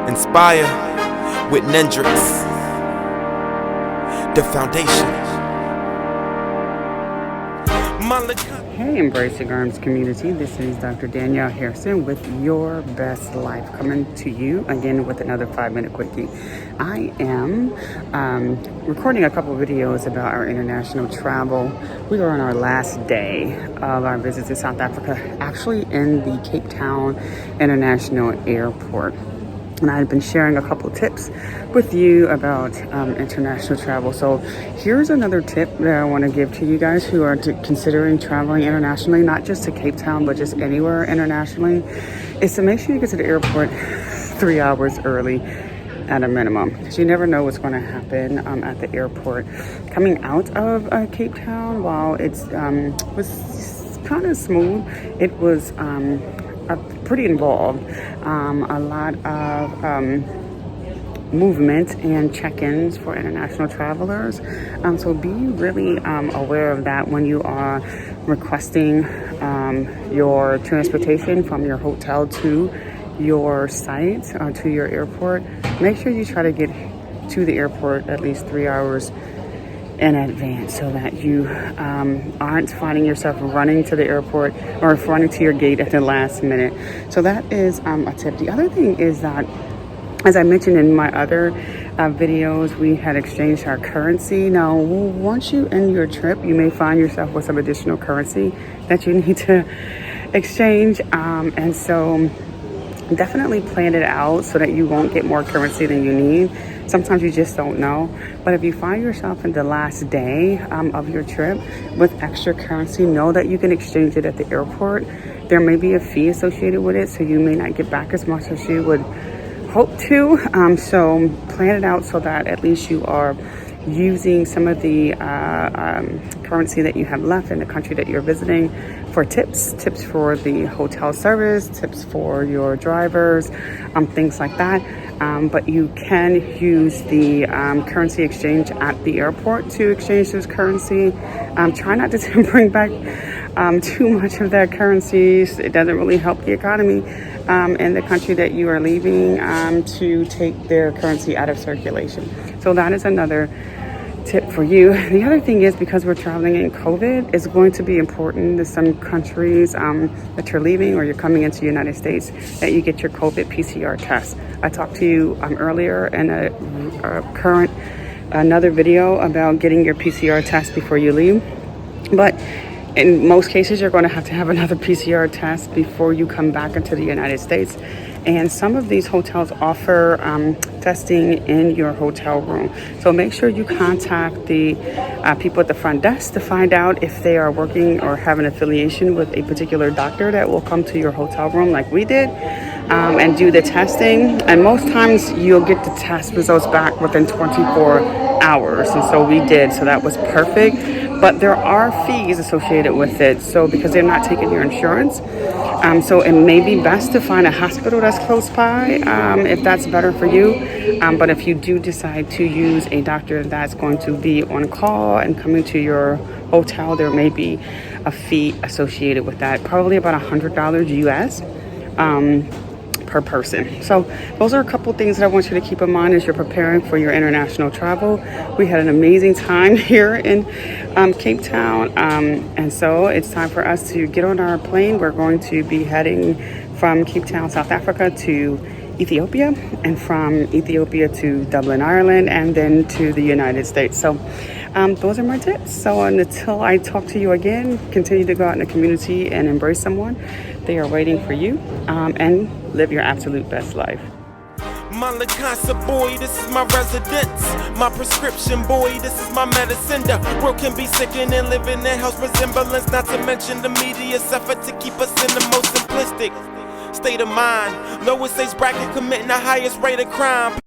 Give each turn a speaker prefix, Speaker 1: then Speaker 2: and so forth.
Speaker 1: Inspire with Nendrix, the foundation.
Speaker 2: Hey, Embrace Your Arms community. This is Dr. Danielle Harrison with Your Best Life, coming to you again with another 5-minute quickie. I am recording a couple of videos about our international travel. We are on our last day of our visit to South Africa, actually in the Cape Town International Airport. And I've been sharing a couple tips with you about international travel. So here's another tip that I want to give to you guys who are considering traveling internationally, not just to Cape Town, but just anywhere internationally, is to make sure you get to the airport 3 hours early at a minimum, because you never know what's going to happen at the airport. Coming out of Cape Town, while it's was kind of smooth, it was pretty involved. A lot of movement and check-ins for international travelers. So be really aware of that when you are requesting your transportation from your hotel to your site, to your airport. Make sure you try to get to the airport at least 3 hours in advance, so that you aren't finding yourself running to the airport or running to your gate at the last minute. So that is a tip. The other thing is that, as I mentioned in my other videos, we had exchanged our currency. Now, once you end your trip, you may find yourself with some additional currency that you need to exchange. And so definitely plan it out so that you won't get more currency than you need. Sometimes you just don't know. But if you find yourself in the last day of your trip with extra currency, know that you can exchange it at the airport. There may be a fee associated with it, so you may not get back as much as you would hope to. So plan it out so that at least you are using some of the currency that you have left in the country that you're visiting for tips for the hotel service, tips for your drivers, things like that. But you can use the currency exchange at the airport to exchange this currency. Try not to bring back too much of that currency. It doesn't really help the economy in the country that you are leaving to take their currency out of circulation. So that is another tip for you. The other thing is, because we're traveling in COVID, it's going to be important to some countries that you're leaving or you're coming into the United States, that you get your COVID PCR test. I talked to you earlier in another video about getting your PCR test before you leave. But in most cases, you're going to have another PCR test before you come back into the United States. And some of these hotels offer testing in your hotel room. So make sure you contact the people at the front desk to find out if they are working or have an affiliation with a particular doctor that will come to your hotel room like we did and do the testing. And most times you'll get the test results back within 24 hours. And so we did. So that was perfect. But there are fees associated with it, so because they're not taking your insurance. So it may be best to find a hospital that's close by if that's better for you. But if you do decide to use a doctor that's going to be on call and coming to your hotel, there may be a fee associated with that, probably about $100 US. Per person. So those are a couple things that I want you to keep in mind as you're preparing for your international travel. We had an amazing time here in Cape Town, and so it's time for us to get on our plane. We're going to be heading from Cape Town, South Africa to Ethiopia, and from Ethiopia to Dublin, Ireland, and then to the United States. So those are my tips. So until I talk to you again, continue to go out in the community and embrace someone. They are waiting for you, and live your absolute best life.
Speaker 1: My Lacasa boy, this is my residence. My prescription boy, this is my medicine. The world can be sickening, living in house resemblance. Not to mention the media's effort to keep us in the most simplistic state of mind. Lowest age bracket committing the highest rate of crime.